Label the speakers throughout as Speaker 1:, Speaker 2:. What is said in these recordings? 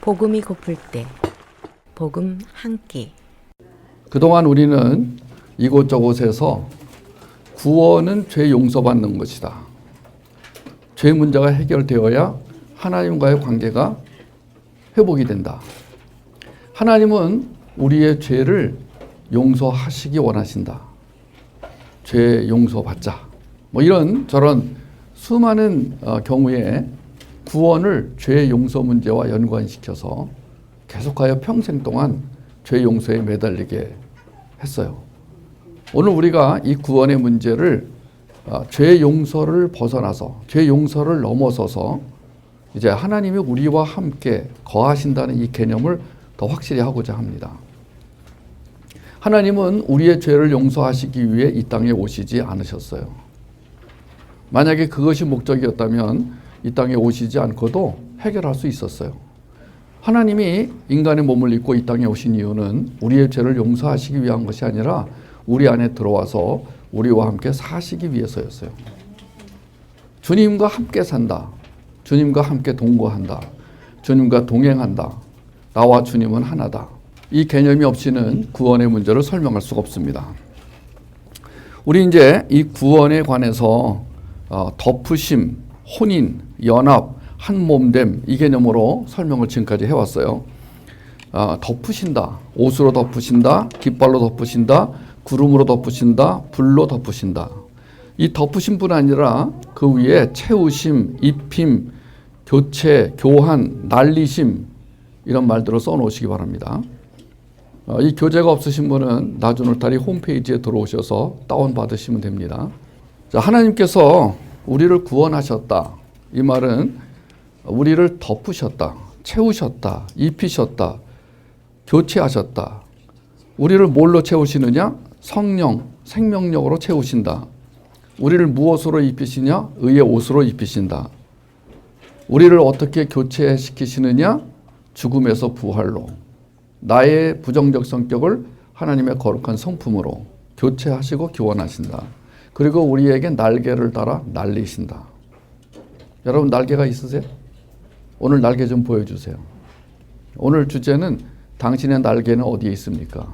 Speaker 1: 복음이 고플 때 복음 한 끼.
Speaker 2: 그동안 우리는 이곳저곳에서 구원은 죄 용서받는 것이다. 죄 문제가 해결되어야 하나님과의 관계가 회복이 된다. 하나님은 우리의 죄를 용서하시기 원하신다. 죄 용서받자. 이런 저런 수많은 경우에 구원을 죄 용서 문제와 연관시켜서 계속하여 평생 동안 죄 용서에 매달리게 했어요. 오늘 우리가 이 구원의 문제를 죄 용서를 벗어나서 죄 용서를 넘어서서 이제 하나님이 우리와 함께 거하신다는 이 개념을 더 확실히 하고자 합니다. 하나님은 우리의 죄를 용서하시기 위해 이 땅에 오시지 않으셨어요. 만약에 그것이 목적이었다면 이 땅에 오시지 않고도 해결할 수 있었어요. 하나님이 인간의 몸을 입고 이 땅에 오신 이유는 우리의 죄를 용서하시기 위한 것이 아니라 우리 안에 들어와서 우리와 함께 사시기 위해서였어요. 주님과 함께 산다. 주님과 함께 동거한다. 주님과 동행한다. 나와 주님은 하나다. 이 개념이 없이는 구원의 문제를 설명할 수가 없습니다. 우리 이제 이 구원에 관해서 덮으심, 혼인, 연합, 한 몸됨 이 개념으로 설명을 지금까지 해왔어요. 덮으신다. 옷으로 덮으신다. 깃발로 덮으신다. 구름으로 덮으신다. 불로 덮으신다. 이 덮으심뿐 아니라 그 위에 채우심, 입힘, 교체, 교환, 날리심 이런 말들을 써놓으시기 바랍니다. 이 교재가 없으신 분은 나주늘타리 홈페이지에 들어오셔서 다운받으시면 됩니다. 자, 하나님께서 우리를 구원하셨다. 이 말은 우리를 덮으셨다. 채우셨다. 입히셨다. 교체하셨다. 우리를 뭘로 채우시느냐? 성령, 생명력으로 채우신다. 우리를 무엇으로 입히시냐? 의의 옷으로 입히신다. 우리를 어떻게 교체시키시느냐? 죽음에서 부활로. 나의 부정적 성격을 하나님의 거룩한 성품으로 교체하시고 교환하신다. 그리고 우리에게 날개를 달아 날리신다. 여러분 날개가 있으세요? 오늘 날개 좀 보여주세요. 오늘 주제는 당신의 날개는 어디에 있습니까?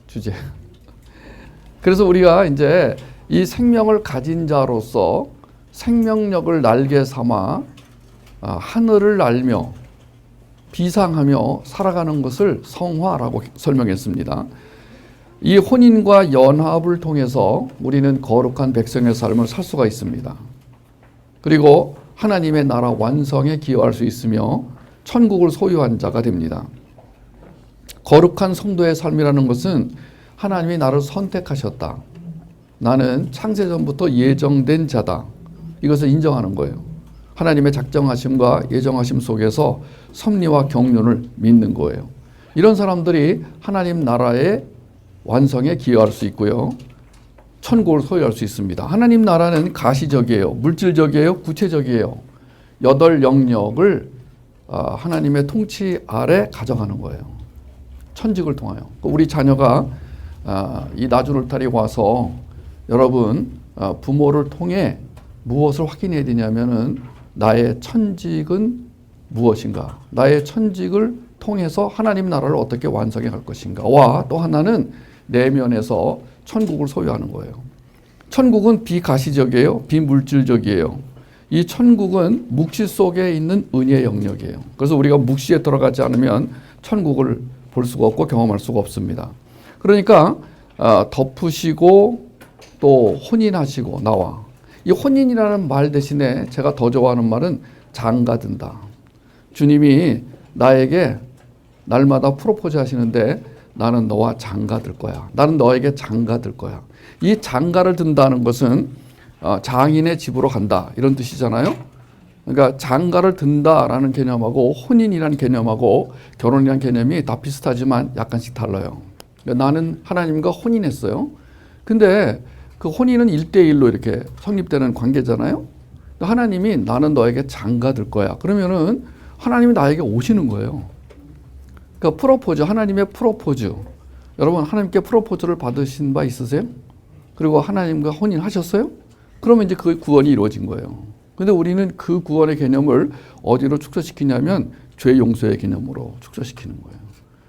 Speaker 2: 주제. 그래서 우리가 이제 이 생명을 가진 자로서 생명력을 날개 삼아 하늘을 날며 비상하며 살아가는 것을 성화라고 설명했습니다. 이 혼인과 연합을 통해서 우리는 거룩한 백성의 삶을 살 수가 있습니다. 그리고 하나님의 나라 완성에 기여할 수 있으며 천국을 소유한 자가 됩니다. 거룩한 성도의 삶이라는 것은 하나님이 나를 선택하셨다. 나는 창세전부터 예정된 자다. 이것을 인정하는 거예요. 하나님의 작정하심과 예정하심 속에서 섭리와 경륜을 믿는 거예요. 이런 사람들이 하나님 나라의 완성에 기여할 수 있고요. 천국을 소유할 수 있습니다. 하나님 나라는 가시적이에요. 물질적이에요. 구체적이에요. 8 영역을 하나님의 통치 아래 가져가는 거예요. 천직을 통하여. 우리 자녀가 이 나주늘타리 와서 여러분 부모를 통해 무엇을 확인해야 되냐면은 나의 천직은 무엇인가? 나의 천직을 통해서 하나님 나라를 어떻게 완성해 갈 것인가? 와 또 하나는 내면에서 천국을 소유하는 거예요. 천국은 비가시적이에요. 비물질적이에요. 이 천국은 묵시 속에 있는 은혜의 영역이에요. 그래서 우리가 묵시에 들어가지 않으면 천국을 볼 수가 없고 경험할 수가 없습니다. 그러니까 덮으시고 또 혼인하시고 나와. 이 혼인이라는 말 대신에 제가 더 좋아하는 말은 장가든다. 주님이 나에게 날마다 프로포즈 하시는데 나는 너와 장가들 거야. 나는 너에게 장가들 거야. 이 장가를 든다는 것은 장인의 집으로 간다 이런 뜻이잖아요. 그러니까 장가를 든다라는 개념하고 혼인이라는 개념하고 결혼이라는 개념이 다 비슷하지만 약간씩 달라요. 그러니까 나는 하나님과 혼인했어요. 근데 그 혼인은 1대1로 이렇게 성립되는 관계잖아요. 하나님이 나는 너에게 장가들 거야. 그러면은 하나님이 나에게 오시는 거예요. 그러니까 프로포즈, 하나님의 프로포즈. 여러분 하나님께 프로포즈를 받으신 바 있으세요? 그리고 하나님과 혼인하셨어요? 그러면 이제 그 구원이 이루어진 거예요. 근데 우리는 그 구원의 개념을 어디로 축소시키냐면 죄 용서의 개념으로 축소시키는 거예요.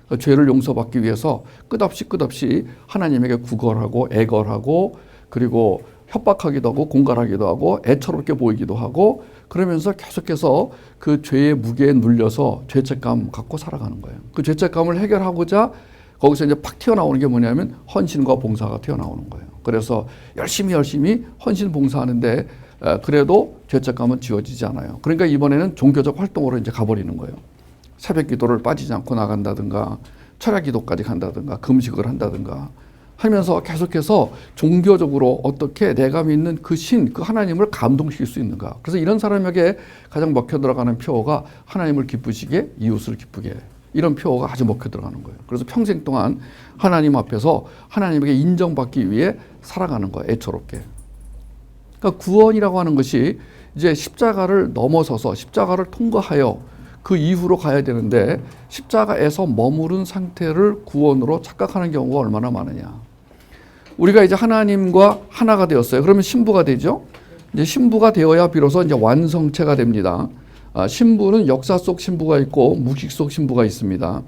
Speaker 2: 그러니까 죄를 용서받기 위해서 끝없이 하나님에게 구걸하고 애걸하고 그리고 협박하기도 하고 공갈하기도 하고 애처롭게 보이기도 하고 그러면서 계속해서 그 죄의 무게에 눌려서 죄책감 갖고 살아가는 거예요. 그 죄책감을 해결하고자 거기서 이제 팍 튀어나오는 게 뭐냐면 헌신과 봉사가 튀어나오는 거예요. 그래서 열심히 헌신 봉사하는데 그래도 죄책감은 지워지지 않아요. 그러니까 이번에는 종교적 활동으로 이제 가버리는 거예요. 새벽 기도를 빠지지 않고 나간다든가 철야 기도까지 간다든가 금식을 한다든가 하면서 계속해서 종교적으로 어떻게 내가 믿는 그 신, 그 하나님을 감동시킬 수 있는가. 그래서 이런 사람에게 가장 먹혀 들어가는 표어가 하나님을 기쁘시게 이웃을 기쁘게, 이런 표어가 아주 먹혀 들어가는 거예요. 그래서 평생 동안 하나님 앞에서 하나님에게 인정받기 위해 살아가는 거예요. 애처롭게. 그러니까 구원이라고 하는 것이 이제 십자가를 넘어서서 십자가를 통과하여 그 이후로 가야 되는데 십자가에서 머무른 상태를 구원으로 착각하는 경우가 얼마나 많으냐. 우리가 이제 하나님과 하나가 되었어요. 그러면 신부가 되죠. 이제 신부가 되어야 비로소 이제 완성체가 됩니다. 신부는 역사 속 신부가 있고 묵식 속 신부가 있습니다.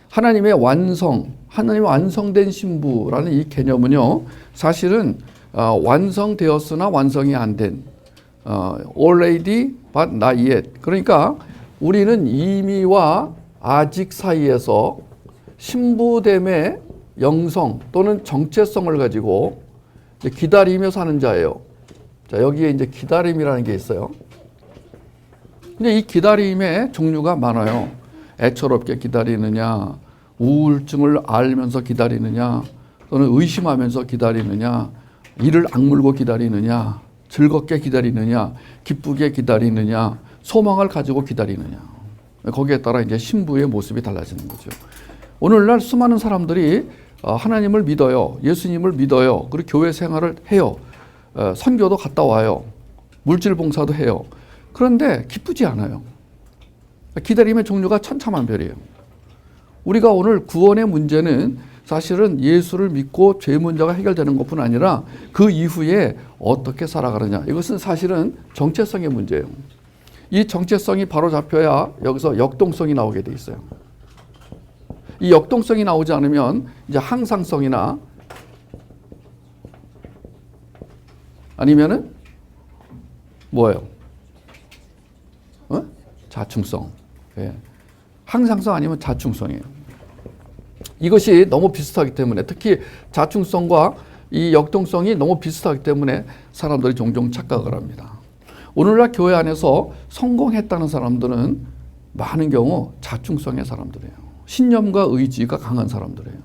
Speaker 2: 하나님의 완성된 신부라는 이 개념은요, 사실은 완성되었으나 완성이 안 된, already but not yet. 그러니까 우리는 이미와 아직 사이에서 신부됨의 영성 또는 정체성을 가지고 기다리며 사는 자예요. 자, 여기에 이제 기다림이라는 게 있어요. 근데 이 기다림의 종류가 많아요. 애처롭게 기다리느냐, 우울증을 앓으면서 기다리느냐, 또는 의심하면서 기다리느냐, 이를 악물고 기다리느냐, 즐겁게 기다리느냐, 기쁘게 기다리느냐, 소망을 가지고 기다리느냐. 거기에 따라 이제 신부의 모습이 달라지는 거죠. 오늘날 수많은 사람들이 하나님을 믿어요. 예수님을 믿어요. 그리고 교회 생활을 해요. 선교도 갔다 와요. 물질 봉사도 해요. 그런데 기쁘지 않아요. 기다림의 종류가 천차만별이에요. 우리가 오늘 구원의 문제는 사실은 예수를 믿고 죄 문제가 해결되는 것뿐 아니라 그 이후에 어떻게 살아가느냐. 이것은 사실은 정체성의 문제예요. 이 정체성이 바로 잡혀야 여기서 역동성이 나오게 돼 있어요. 이 역동성이 나오지 않으면 이제 항상성이나 아니면은 뭐예요? 자충성. 예. 항상성 아니면 자충성이에요. 이것이 너무 비슷하기 때문에, 특히 자충성과 이 역동성이 너무 비슷하기 때문에 사람들이 종종 착각을 합니다. 오늘날 교회 안에서 성공했다는 사람들은 많은 경우 자충성의 사람들이에요. 신념과 의지가 강한 사람들이에요.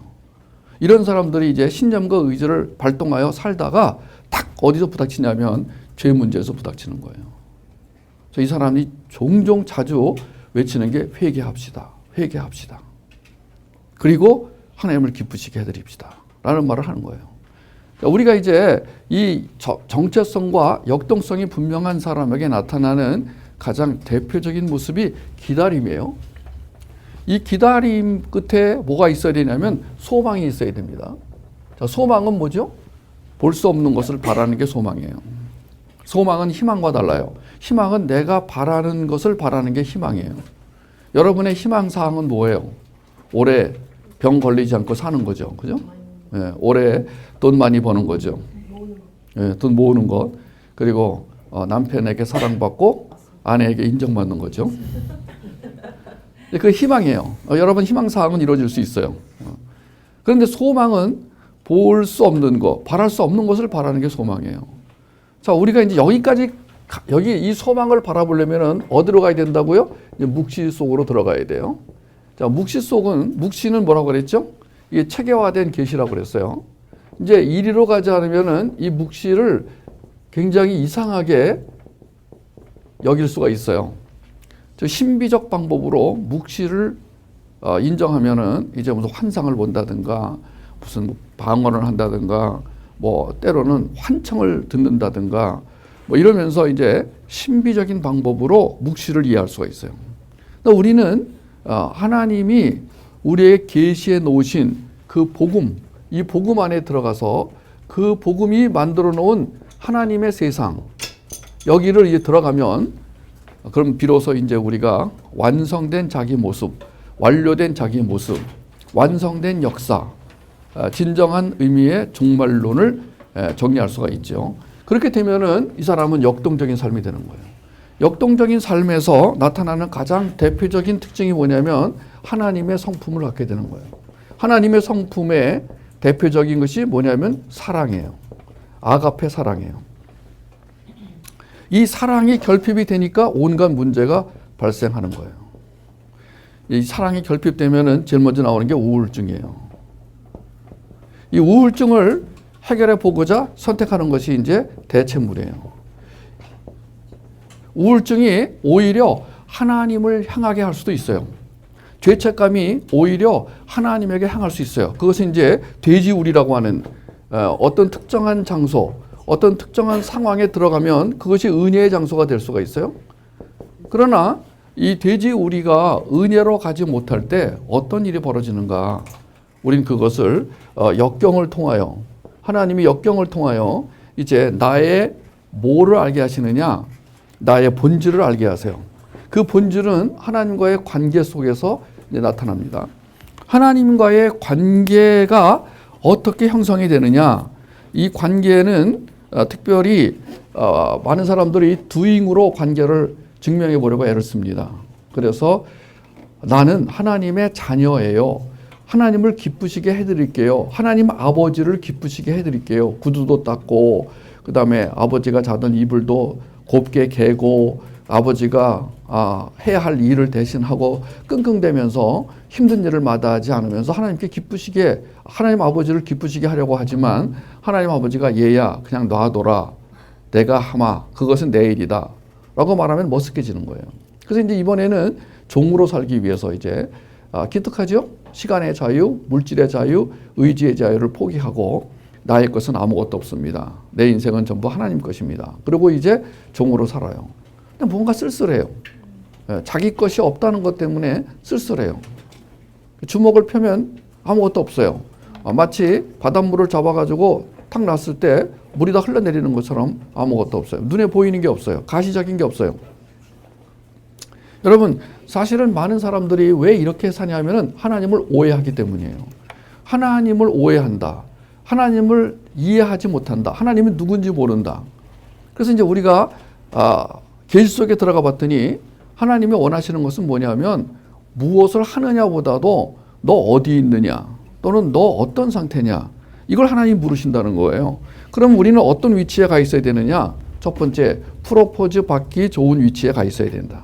Speaker 2: 이런 사람들이 이제 신념과 의지를 발동하여 살다가 딱 어디서 부닥치냐면 죄 문제에서 부닥치는 거예요. 그래서 이 사람이 종종 자주 외치는 게 회개합시다. 회개합시다. 그리고 하나님을 기쁘시게 해드립시다. 라는 말을 하는 거예요. 우리가 이제 이 정체성과 역동성이 분명한 사람에게 나타나는 가장 대표적인 모습이 기다림이에요. 이 기다림 끝에 뭐가 있어야 되냐면 소망이 있어야 됩니다. 자, 소망은 뭐죠? 볼 수 없는 것을 바라는 게 소망이에요. 소망은 희망과 달라요. 희망은 내가 바라는 것을 바라는 게 희망이에요. 여러분의 희망사항은 뭐예요? 올해 병 걸리지 않고 사는 거죠. 그죠? 예, 올해 돈 많이 버는 거죠. 예, 돈 모으는 것. 그리고 남편에게 사랑받고 아내에게 인정받는 거죠. 그 희망이에요. 여러분 희망사항은 이루어질 수 있어요. 그런데 소망은 볼 수 없는 것, 바랄 수 없는 것을 바라는 게 소망이에요. 자, 우리가 이제 여기 이 소망을 바라보려면 어디로 가야 된다고요? 이제 묵시 속으로 들어가야 돼요. 자, 묵시는 뭐라고 그랬죠? 이게 체계화된 계시라고 그랬어요. 이제 이리로 가지 않으면은 이 묵시를 굉장히 이상하게 여길 수가 있어요. 저 신비적 방법으로 묵시를 인정하면은 이제 무슨 환상을 본다든가 무슨 방언을 한다든가 뭐 때로는 환청을 듣는다든가 뭐 이러면서 이제 신비적인 방법으로 묵시를 이해할 수가 있어요. 그러니까 우리는 하나님이 우리의 계시해 놓으신 그 복음, 이 복음 안에 들어가서 그 복음이 만들어 놓은 하나님의 세상, 여기를 이제 들어가면 그럼 비로소 이제 우리가 완성된 자기 모습, 완료된 자기 모습, 완성된 역사, 진정한 의미의 종말론을 정리할 수가 있죠. 그렇게 되면은 이 사람은 역동적인 삶이 되는 거예요. 역동적인 삶에서 나타나는 가장 대표적인 특징이 뭐냐면 하나님의 성품을 갖게 되는 거예요. 하나님의 성품의 대표적인 것이 뭐냐면 사랑이에요. 아가페 사랑이에요. 이 사랑이 결핍이 되니까 온갖 문제가 발생하는 거예요. 이 사랑이 결핍되면은 제일 먼저 나오는 게 우울증이에요. 이 우울증을 해결해 보고자 선택하는 것이 이제 대체물이에요. 우울증이 오히려 하나님을 향하게 할 수도 있어요. 죄책감이 오히려 하나님에게 향할 수 있어요. 그것은 이제 돼지우리라고 하는 어떤 특정한 장소, 어떤 특정한 상황에 들어가면 그것이 은혜의 장소가 될 수가 있어요. 그러나 이 돼지우리가 은혜로 가지 못할 때 어떤 일이 벌어지는가? 우린 그것을 역경을 통하여, 하나님이 역경을 통하여 이제 나의 뭐를 알게 하시느냐? 나의 본질을 알게 하세요. 그 본질은 하나님과의 관계 속에서 이제 나타납니다. 하나님과의 관계가 어떻게 형성이 되느냐? 이 관계는 특별히 많은 사람들이 doing으로 관계를 증명해 보려고 애를 씁니다. 그래서 나는 하나님의 자녀예요. 하나님을 기쁘시게 해드릴게요. 하나님 아버지를 기쁘시게 해드릴게요. 구두도 닦고 그 다음에 아버지가 자던 이불도 곱게 개고 아버지가 해야 할 일을 대신하고 끙끙대면서 힘든 일을 마다하지 않으면서 하나님께 기쁘시게, 하나님 아버지를 기쁘시게 하려고 하지만 하나님 아버지가 얘야 그냥 놔둬라, 내가 하마, 그것은 내 일이다 라고 말하면 머쓱해지는 거예요. 그래서 이제 이번에는 종으로 살기 위해서 이제 기특하죠? 시간의 자유, 물질의 자유, 의지의 자유를 포기하고 나의 것은 아무것도 없습니다. 내 인생은 전부 하나님 것입니다. 그리고 이제 종으로 살아요. 근데 뭔가 쓸쓸해요. 자기 것이 없다는 것 때문에 쓸쓸해요. 주먹을 펴면 아무것도 없어요. 마치 바닷물을 잡아가지고 탁 놨을 때 물이 다 흘러내리는 것처럼 아무것도 없어요. 눈에 보이는 게 없어요. 가시적인 게 없어요. 여러분, 사실은 많은 사람들이 왜 이렇게 사냐면은 하나님을 오해하기 때문이에요. 하나님을 오해한다. 하나님을 이해하지 못한다. 하나님이 누군지 모른다. 그래서 이제 우리가 계시 속에 들어가 봤더니 하나님이 원하시는 것은 뭐냐면 무엇을 하느냐보다도 너 어디 있느냐 또는 너 어떤 상태냐 이걸 하나님이 물으신다는 거예요. 그럼 우리는 어떤 위치에 가 있어야 되느냐? 첫 번째, 프로포즈 받기 좋은 위치에 가 있어야 된다.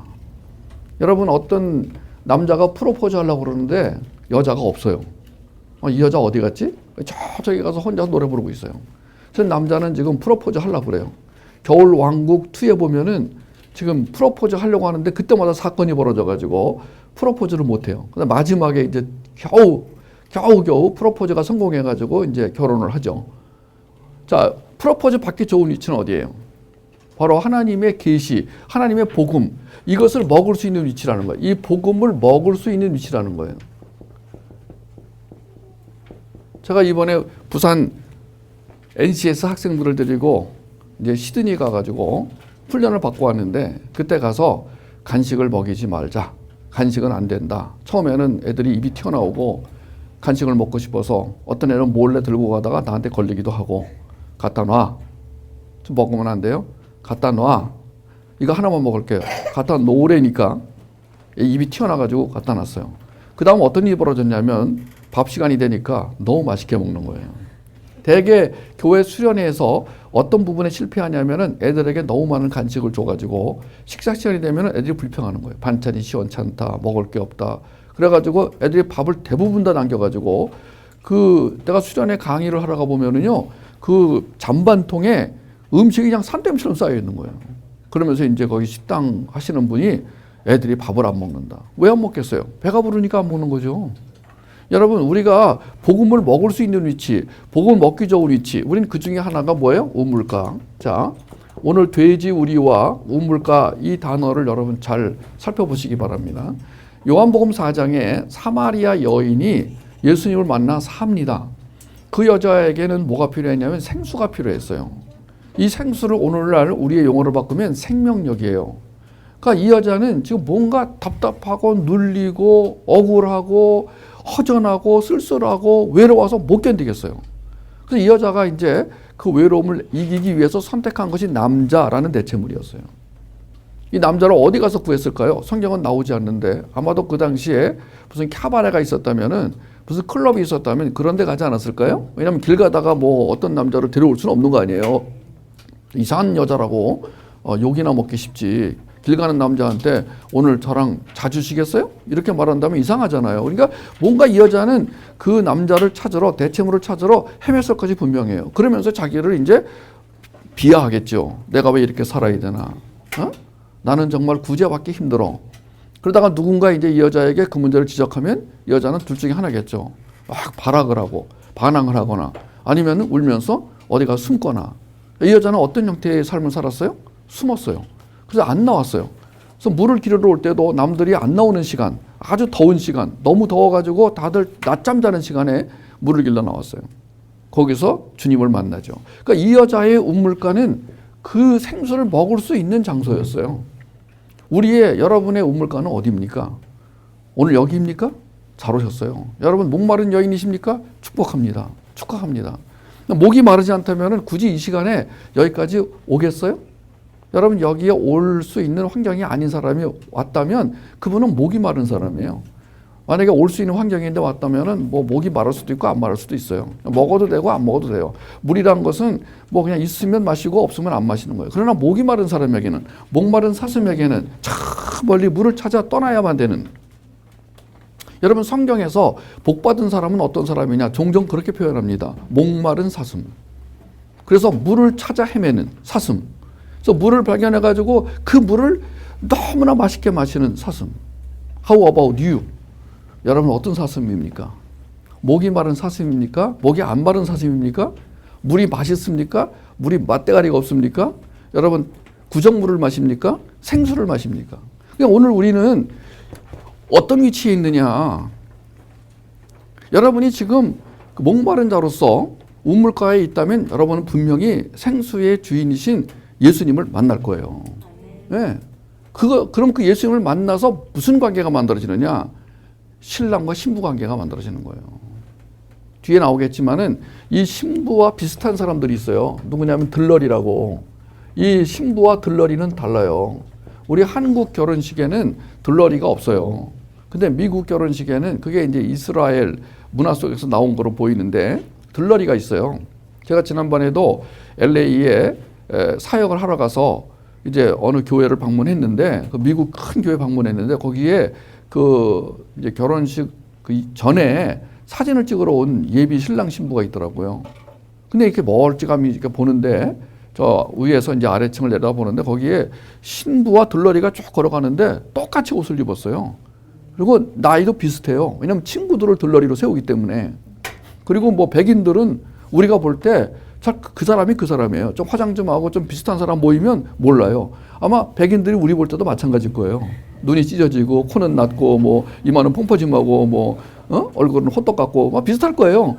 Speaker 2: 여러분, 어떤 남자가 프로포즈 하려고 그러는데 여자가 없어요. 이 여자 어디 갔지? 저기 가서 혼자 노래 부르고 있어요. 그래서 남자는 지금 프로포즈 하려고 그래요. 겨울 왕국 2에 보면은 지금 프로포즈 하려고 하는데 그때마다 사건이 벌어져가지고 프로포즈를 못해요. 근데 마지막에 이제 겨우 프로포즈가 성공해가지고 이제 결혼을 하죠. 자, 프로포즈 받기 좋은 위치는 어디예요? 바로 하나님의 계시, 하나님의 복음, 이것을 먹을 수 있는 위치라는 거예요. 이 복음을 먹을 수 있는 위치라는 거예요. 제가 이번에 부산 NCS 학생들을 데리고 이제 시드니 가가지고 훈련을 받고 왔는데 그때 가서 간식을 먹이지 말자. 간식은 안 된다. 처음에는 애들이 입이 튀어나오고 간식을 먹고 싶어서 어떤 애는 몰래 들고 가다가 나한테 걸리기도 하고 갖다 놔. 좀 먹으면 안 돼요? 갖다 놔. 이거 하나만 먹을게요. 갖다 놓으래니까 입이 튀어나가지고 갖다 놨어요. 그 다음 어떤 일이 벌어졌냐면 밥 시간이 되니까 너무 맛있게 먹는 거예요. 대개 교회 수련회에서 어떤 부분에 실패하냐면은 애들에게 너무 많은 간식을 줘가지고 식사 시간이 되면은 애들이 불평하는 거예요. 반찬이 시원찮다, 먹을 게 없다. 그래가지고 애들이 밥을 대부분 다 남겨가지고 내가 수련회 강의를 하러 가보면은요, 그 잔반통에 음식이 그냥 산더미처럼 쌓여 있는 거예요. 그러면서 이제 거기 식당 하시는 분이 애들이 밥을 안 먹는다. 왜 안 먹겠어요? 배가 부르니까 안 먹는 거죠. 여러분, 우리가 복음을 먹을 수 있는 위치, 복음을 먹기 좋은 위치, 우리는 그 중에 하나가 뭐예요? 우물가. 자, 오늘 돼지우리와 우물가 이 단어를 여러분 잘 살펴보시기 바랍니다. 요한복음 4장에 사마리아 여인이 예수님을 만나 삽니다. 그 여자에게는 뭐가 필요했냐면 생수가 필요했어요. 이 생수를 오늘날 우리의 용어로 바꾸면 생명력이에요. 그러니까 이 여자는 지금 뭔가 답답하고 눌리고 억울하고 허전하고 쓸쓸하고 외로워서 못 견디겠어요. 그래서 이 여자가 이제 그 외로움을 이기기 위해서 선택한 것이 남자라는 대체물이었어요. 이 남자를 어디 가서 구했을까요? 성경은 나오지 않는데 아마도 그 당시에 무슨 카바레가 있었다면은 무슨 클럽이 있었다면 그런 데 가지 않았을까요? 왜냐하면 길 가다가 뭐 어떤 남자를 데려올 수는 없는 거 아니에요. 이상한 여자라고 욕이나 먹기 쉽지. 길 가는 남자한테 오늘 저랑 자주 쉬겠어요? 이렇게 말한다면 이상하잖아요. 그러니까 뭔가 이 여자는 그 남자를 찾으러 대체물을 찾으러 헤맸을 것이 분명해요. 그러면서 자기를 이제 비하하겠죠. 내가 왜 이렇게 살아야 되나? 나는 정말 구제받기 힘들어. 그러다가 누군가 이제 이 여자에게 그 문제를 지적하면 이 여자는 둘 중에 하나겠죠. 막 발악을 하고 반항을 하거나 아니면 울면서 어디 가서 숨거나. 이 여자는 어떤 형태의 삶을 살았어요? 숨었어요. 그래서 안 나왔어요. 그래서 물을 기르러 올 때도 남들이 안 나오는 시간, 아주 더운 시간, 너무 더워가지고 다들 낮잠 자는 시간에 물을 길러 나왔어요. 거기서 주님을 만나죠. 그러니까 이 여자의 우물가는 그 생수를 먹을 수 있는 장소였어요. 우리의 여러분의 우물가는 어디입니까? 오늘 여기입니까? 잘 오셨어요. 여러분 목마른 여인이십니까? 축복합니다. 축하합니다. 목이 마르지 않다면 굳이 이 시간에 여기까지 오겠어요? 여러분 여기에 올 수 있는 환경이 아닌 사람이 왔다면 그분은 목이 마른 사람이에요. 만약에 올 수 있는 환경인데 왔다면은 뭐 목이 마를 수도 있고 안 마를 수도 있어요. 먹어도 되고 안 먹어도 돼요. 물이란 것은 뭐 그냥 있으면 마시고 없으면 안 마시는 거예요. 그러나 목이 마른 사람에게는, 목 마른 사슴에게는 저 멀리 물을 찾아 떠나야만 되는. 여러분 성경에서 복 받은 사람은 어떤 사람이냐? 종종 그렇게 표현합니다. 목 마른 사슴. 그래서 물을 찾아 헤매는 사슴. 그래서 물을 발견해 가지고 그 물을 너무나 맛있게 마시는 사슴. How about you? 여러분 어떤 사슴입니까? 목이 마른 사슴입니까? 목이 안 마른 사슴입니까? 물이 맛있습니까? 물이 맛대가리가 없습니까? 여러분 구정물을 마십니까? 생수를 마십니까? 그러니까 오늘 우리는 어떤 위치에 있느냐? 여러분이 지금 목마른 자로서 우물가에 있다면 여러분은 분명히 생수의 주인이신 예수님을 만날 거예요. 네. 그럼 그 예수님을 만나서 무슨 관계가 만들어지느냐? 신랑과 신부 관계가 만들어지는 거예요. 뒤에 나오겠지만은 이 신부와 비슷한 사람들이 있어요. 누구냐면 들러리라고. 이 신부와 들러리는 달라요. 우리 한국 결혼식에는 들러리가 없어요. 근데 미국 결혼식에는 그게 이제 이스라엘 문화 속에서 나온 거로 보이는데 들러리가 있어요. 제가 지난번에도 LA에 사역을 하러 가서 이제 어느 교회를 방문했는데 그 미국 큰 교회 방문했는데 거기에 그 이제 결혼식 그 전에 사진을 찍으러 온 예비 신랑 신부가 있더라고요. 근데 이렇게 멀찌감히 이렇게 보는데 저 위에서 이제 아래층을 내려다보는데 거기에 신부와 들러리가 쭉 걸어가는데 똑같이 옷을 입었어요. 그리고 나이도 비슷해요. 왜냐면 친구들을 들러리로 세우기 때문에. 그리고 뭐 백인들은 우리가 볼 때 그 사람이 그 사람이에요. 좀 화장 좀 하고 좀 비슷한 사람 모이면 몰라요. 아마 백인들이 우리 볼 때도 마찬가지일 거예요. 눈이 찢어지고 코는 낮고 뭐 이마는 펑퍼짐하고 뭐 얼굴은 호떡 같고 막 비슷할 거예요.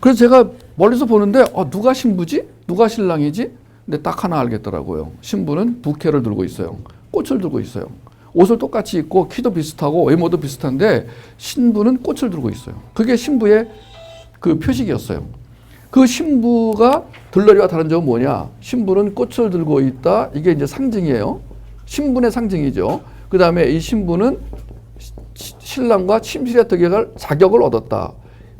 Speaker 2: 그래서 제가 멀리서 보는데 누가 신부지? 누가 신랑이지? 근데 딱 하나 알겠더라고요. 신부는 부케를 들고 있어요. 꽃을 들고 있어요. 옷을 똑같이 입고 키도 비슷하고 외모도 비슷한데 신부는 꽃을 들고 있어요. 그게 신부의 그 표식이었어요. 그 신부가 들러리와 다른 점은 뭐냐? 신부는 꽃을 들고 있다. 이게 이제 상징이에요. 신분의 상징이죠. 그 다음에 이 신부는 신랑과 침실에 들어갈 자격을 얻었다.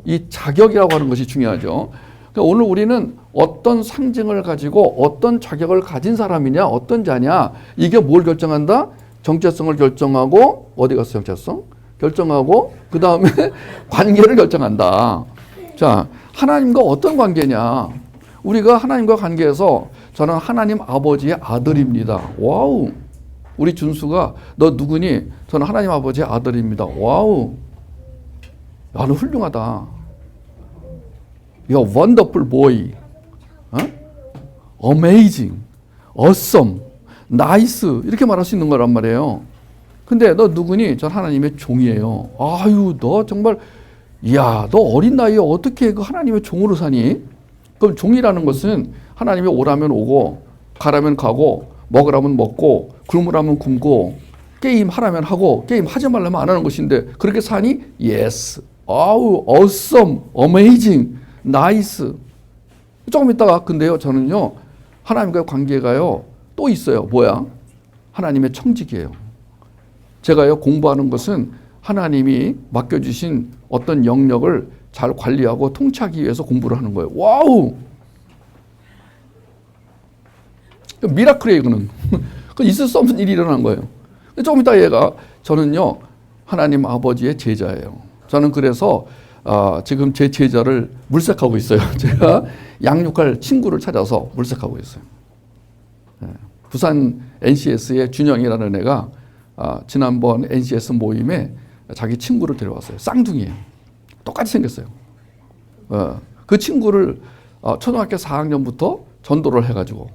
Speaker 2: 이 자격이라고 하는 것이 중요하죠. 그러니까 오늘 우리는 어떤 상징을 가지고 어떤 자격을 가진 사람이냐, 어떤 자냐, 이게 뭘 결정한다? 정체성을 결정하고, 어디 갔어, 정체성? 결정하고, 그 다음에 관계를 결정한다. 자, 하나님과 어떤 관계냐? 우리가 하나님과 관계에서 저는 하나님 아버지의 아들입니다. 와우. 우리 준수가 너 누구니? 저는 하나님 아버지의 아들입니다. 와우. 야, 너 훌륭하다. You're wonderful boy. Amazing. Awesome. Nice. 이렇게 말할 수 있는 거란 말이에요. 근데 너 누구니? 전 하나님의 종이에요. 아유, 너 정말, 이야, 너 어린 나이에 어떻게 그 하나님의 종으로 사니? 그럼 종이라는 것은 하나님이 오라면 오고 가라면 가고 먹으라면 먹고 굶으라면 굶고 게임하라면 하고 게임하지 말라면 안 하는 것인데 그렇게 사니? Yes. 아우, awesome, amazing, nice. 조금 있다가 근데요 저는요 하나님과의 관계가요 또 있어요. 뭐야? 하나님의 청직이에요. 제가요 공부하는 것은 하나님이 맡겨주신 어떤 영역을 잘 관리하고 통치하기 위해서 공부를 하는 거예요. 와우! 미라클이에요, 이거는. 있을 수 없는 일이 일어난 거예요. 조금 이따 얘가 저는요 하나님 아버지의 제자예요. 저는 그래서 지금 제 제자를 물색하고 있어요. 제가 양육할 친구를 찾아서 물색하고 있어요. 부산 NCS의 준영이라는 애가 지난번 NCS 모임에 자기 친구를 데려왔어요. 쌍둥이에요. 똑같이 생겼어요. 그 친구를 초등학교 4학년부터 전도를 해가지고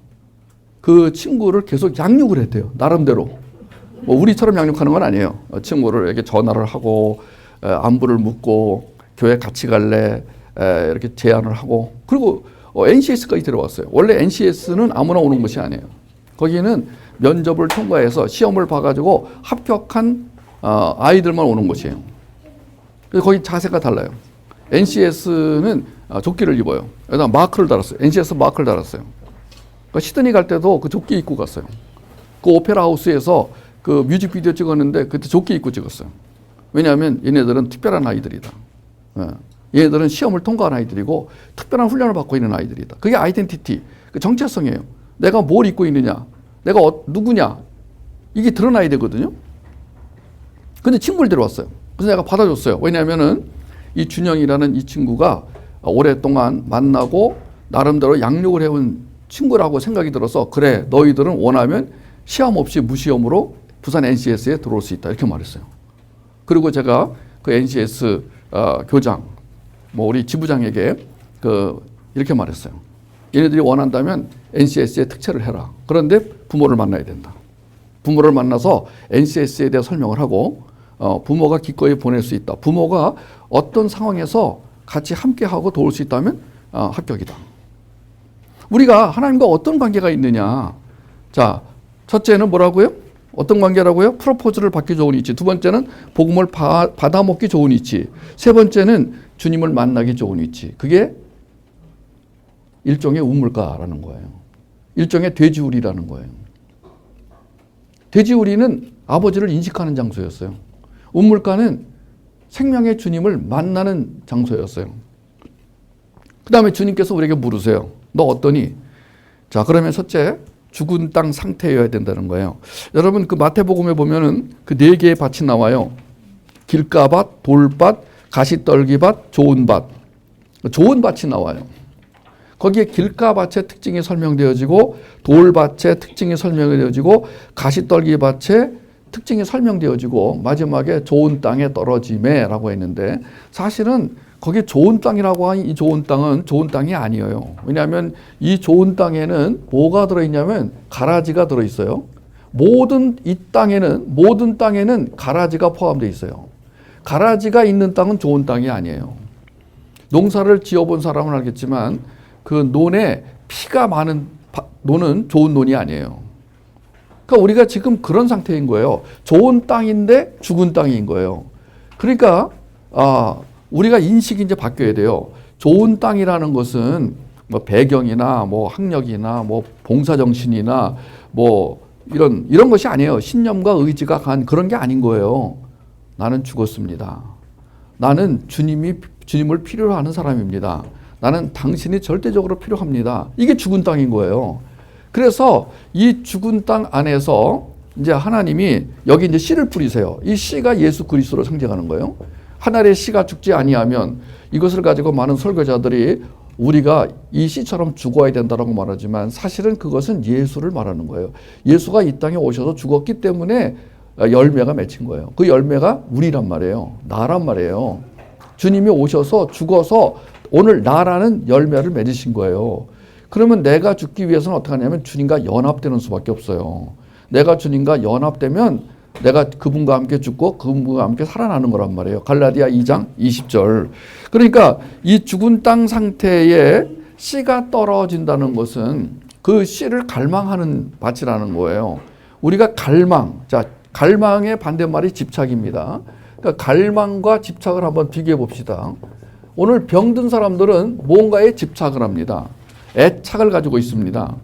Speaker 2: 그 친구를 계속 양육을 했대요. 나름대로. 뭐 우리처럼 양육하는 건 아니에요. 친구를 이렇게 전화를 하고 안부를 묻고 교회 같이 갈래 이렇게 제안을 하고 그리고 NCS까지 데려왔어요. 원래 NCS는 아무나 오는 것이 아니에요. 거기는 면접을 통과해서 시험을 봐가지고 합격한 아이들만 오는 곳이에요. 그래서 거기 자세가 달라요. NCS는 조끼를 입어요. 여기다 마크를 달았어요. NCS 마크를 달았어요. 그러니까 시드니 갈 때도 그 조끼 입고 갔어요. 그 오페라 하우스에서 그 뮤직비디오 찍었는데 그때 조끼 입고 찍었어요. 왜냐하면 얘네들은 특별한 아이들이다. 얘네들은 시험을 통과한 아이들이고 특별한 훈련을 받고 있는 아이들이다. 그게 아이덴티티, 그 정체성이에요. 내가 뭘 입고 있느냐, 내가 누구냐, 이게 드러나야 되거든요. 근데 친구를 데려왔어요. 그래서 내가 받아줬어요. 왜냐하면은 이 준영이라는 이 친구가 오랫동안 만나고 나름대로 양육을 해온 친구라고 생각이 들어서 그래, 너희들은 원하면 시험 없이 무시험으로 부산 NCS에 들어올 수 있다. 이렇게 말했어요. 그리고 제가 그 NCS 교장, 뭐 우리 지부장에게 이렇게 말했어요. 얘네들이 원한다면 NCS에 특채를 해라. 그런데 부모를 만나야 된다. 부모를 만나서 NCS에 대해 설명을 하고 부모가 기꺼이 보낼 수 있다. 부모가 어떤 상황에서 같이 함께하고 도울 수 있다면 합격이다. 우리가 하나님과 어떤 관계가 있느냐. 자, 첫째는 뭐라고요? 어떤 관계라고요? 프로포즈를 받기 좋은 위치. 두 번째는 복음을 받아먹기 좋은 위치. 세 번째는 주님을 만나기 좋은 위치. 그게 일종의 우물가라는 거예요. 일종의 돼지우리라는 거예요. 돼지우리는 아버지를 인식하는 장소였어요. 우물가는 생명의 주님을 만나는 장소였어요. 그 다음에 주님께서 우리에게 물으세요. 너 어떠니? 자, 그러면 첫째, 죽은 땅 상태여야 된다는 거예요. 여러분 그 마태복음에 보면은 그 네 개의 밭이 나와요. 길가밭, 돌밭, 가시떨기밭, 좋은 밭. 좋은 밭이 나와요. 거기에 길가밭의 특징이 설명되어지고 돌밭의 특징이 설명되어지고 가시떨기밭의 특징이 설명되어지고 마지막에 좋은 땅에 떨어짐에라고 했는데 사실은 거기 좋은 땅이라고 한 이 좋은 땅은 좋은 땅이 아니에요. 왜냐하면 이 좋은 땅에는 뭐가 들어있냐면 가라지가 들어있어요. 모든 땅에는 가라지가 포함되어 있어요. 가라지가 있는 땅은 좋은 땅이 아니에요. 농사를 지어본 사람은 알겠지만 그 논에 피가 많은 논은 좋은 논이 아니에요. 그러니까 우리가 지금 그런 상태인 거예요. 좋은 땅인데 죽은 땅인 거예요. 그러니까 우리가 인식이 이제 바뀌어야 돼요. 좋은 땅이라는 것은 뭐 배경이나 뭐 학력이나 뭐 봉사정신이나 뭐 이런 것이 아니에요. 신념과 의지가 간 그런 게 아닌 거예요. 나는 죽었습니다. 나는 주님을 필요로 하는 사람입니다. 나는 당신이 절대적으로 필요합니다. 이게 죽은 땅인 거예요. 그래서 이 죽은 땅 안에서 이제 하나님이 여기 이제 씨를 뿌리세요. 이 씨가 예수 그리스도를 상징하는 거예요. 하늘의 씨가 죽지 아니하면 이것을 가지고 많은 설교자들이 우리가 이 씨처럼 죽어야 된다라고 말하지만 사실은 그것은 예수를 말하는 거예요. 예수가 이 땅에 오셔서 죽었기 때문에 열매가 맺힌 거예요. 그 열매가 우리란 말이에요. 나란 말이에요. 주님이 오셔서 죽어서 오늘 나라는 열매를 맺으신 거예요. 그러면 내가 죽기 위해서는 어떻게 하냐면 주님과 연합되는 수밖에 없어요. 내가 주님과 연합되면 내가 그분과 함께 죽고 그분과 함께 살아나는 거란 말이에요. 갈라디아 2장 20절. 그러니까 이 죽은 땅 상태에 씨가 떨어진다는 것은 그 씨를 갈망하는 밭이라는 거예요. 우리가 갈망의 반대말이 집착입니다. 그러니까 갈망과 집착을 한번 비교해 봅시다. 오늘 병든 사람들은 뭔가에 집착을 합니다. 애착을 가지고 있습니다.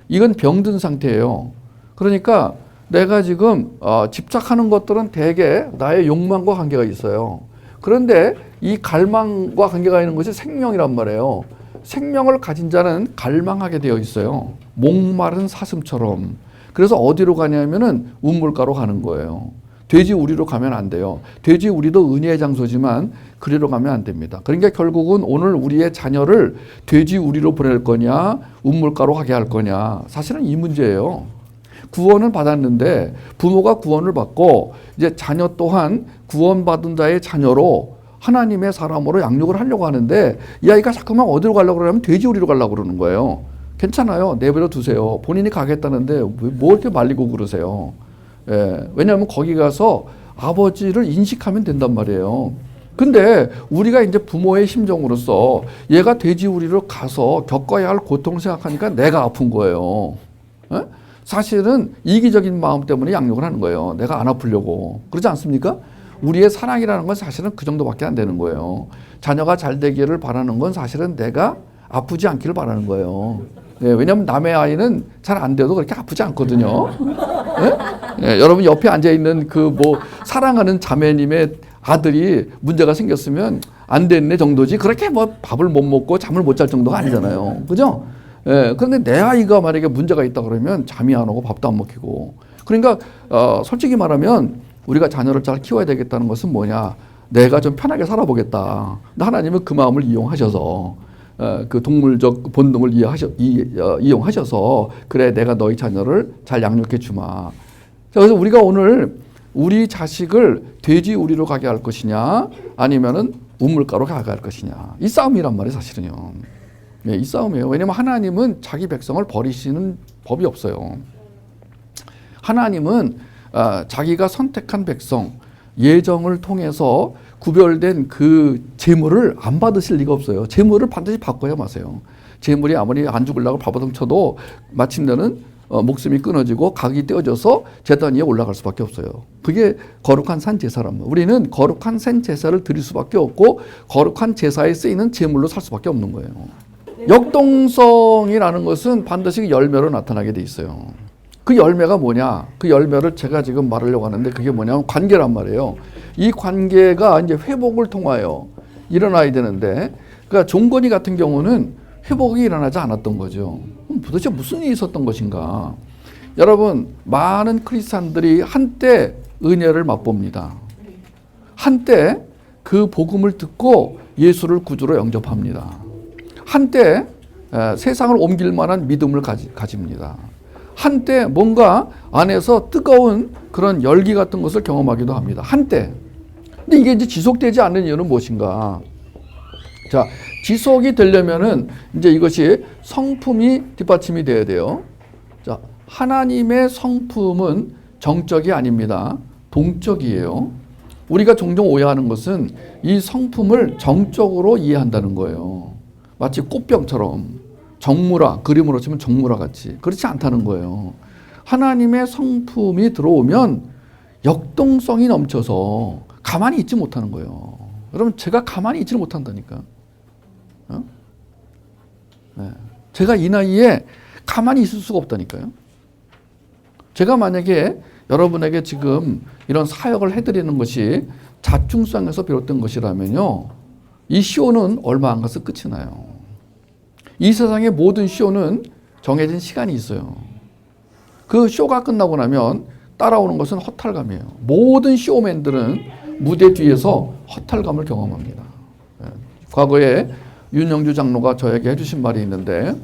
Speaker 2: 이건 병든 상태예요. 그러니까 내가 지금 집착하는 것들은 대개 나의 욕망과 관계가 있어요. 그런데 이 갈망과 관계가 있는 것이 생명이란 말이에요. 생명을 가진 자는 갈망하게 되어 있어요. 목마른 사슴처럼. 그래서 어디로 가냐면은 우물가로 가는 거예요. 돼지 우리로 가면 안 돼요. 돼지 우리도 은혜의 장소지만 그리로 가면 안 됩니다. 그러니까 결국은 오늘 우리의 자녀를 돼지 우리로 보낼 거냐, 우물가로 가게 할 거냐. 사실은 이 문제예요. 구원은 받았는데 부모가 구원을 받고 이제 자녀 또한 구원받은 자의 자녀로 하나님의 사람으로 양육을 하려고 하는데 이 아이가 자꾸만 어디로 가려고 그러면 돼지우리로 가려고 그러는 거예요. 괜찮아요. 내버려 두세요. 본인이 가겠다는데 뭐 이렇게 말리고 그러세요. 예, 왜냐하면 거기 가서 아버지를 인식하면 된단 말이에요. 근데 우리가 이제 부모의 심정으로서 얘가 돼지우리로 가서 겪어야 할 고통을 생각하니까 내가 아픈 거예요. 예? 사실은 이기적인 마음 때문에 양육을 하는 거예요. 내가 안 아프려고. 그렇지 않습니까? 우리의 사랑이라는 건 사실은 그 정도밖에 안 되는 거예요. 자녀가 잘 되기를 바라는 건 사실은 내가 아프지 않기를 바라는 거예요. 예, 왜냐하면 남의 아이는 잘 안 돼도 그렇게 아프지 않거든요. 예? 예, 여러분 옆에 앉아있는 그 사랑하는 자매님의 아들이 문제가 생겼으면 안 됐네 정도지 그렇게 밥을 못 먹고 잠을 못 잘 정도가 아니잖아요. 그죠? 예, 그런데 내 아이가 만약에 문제가 있다 그러면 잠이 안 오고 밥도 안 먹히고. 그러니까 솔직히 말하면 우리가 자녀를 잘 키워야 되겠다는 것은 뭐냐? 내가 좀 편하게 살아보겠다. 근데 하나님은 그 마음을 이용하셔서 그 동물적 본능을 이용하셔서 그래 내가 너희 자녀를 잘 양육해 주마. 그래서 우리가 오늘 우리 자식을 돼지 우리로 가게 할 것이냐 아니면은 우물가로 가게 할 것이냐 이 싸움이란 말이에요 사실은요. 네, 이 싸움이에요. 왜냐하면 하나님은 자기 백성을 버리시는 법이 없어요. 하나님은 자기가 선택한 백성 예정을 통해서 구별된 그 재물을 안 받으실 리가 없어요. 재물을 반드시 바꿔야 마세요. 재물이 아무리 안 죽으려고 바보등 쳐도 마침내는 목숨이 끊어지고 각이 떼어져서 제단 위에 올라갈 수밖에 없어요. 그게 거룩한 산 제사란 말이에요. 우리는 거룩한 산 제사를 드릴 수밖에 없고 거룩한 제사에 쓰이는 제물로 살 수밖에 없는 거예요. 역동성이라는 것은 반드시 열매로 나타나게 돼 있어요. 그 열매가 뭐냐? 그 열매를 제가 지금 말하려고 하는데 그게 뭐냐면 관계란 말이에요. 이 관계가 이제 회복을 통하여 일어나야 되는데, 그러니까 종건이 같은 경우는 회복이 일어나지 않았던 거죠. 도대체 무슨 일이 있었던 것인가? 여러분, 많은 크리스찬들이 한때 은혜를 맛봅니다. 한때 그 복음을 듣고 예수를 구주로 영접합니다. 한때 세상을 옮길 만한 믿음을 가집니다. 한때 뭔가 안에서 뜨거운 그런 열기 같은 것을 경험하기도 합니다. 한때. 근데 이게 이제 지속되지 않는 이유는 무엇인가? 자, 지속이 되려면은 이제 이것이 성품이 뒷받침이 돼야 돼요. 자, 하나님의 성품은 정적이 아닙니다. 동적이에요. 우리가 종종 오해하는 것은 이 성품을 정적으로 이해한다는 거예요. 마치 꽃병처럼 정무라, 그림으로 치면 정무라 같이. 그렇지 않다는 거예요. 하나님의 성품이 들어오면 역동성이 넘쳐서 가만히 있지 못하는 거예요. 여러분, 제가 가만히 있지 못한다니까. 네. 제가 이 나이에 가만히 있을 수가 없다니까요. 제가 만약에 여러분에게 지금 이런 사역을 해드리는 것이 자충성에서 비롯된 것이라면요, 이 쇼는 얼마 안 가서 끝이 나요. 이 세상의 모든 쇼는 정해진 시간이 있어요. 그 쇼가 끝나고 나면 따라오는 것은 허탈감이에요. 모든 쇼맨들은 무대 뒤에서 허탈감을 경험합니다. 과거에 윤영주 장로가 저에게 해주신 말이 있는데,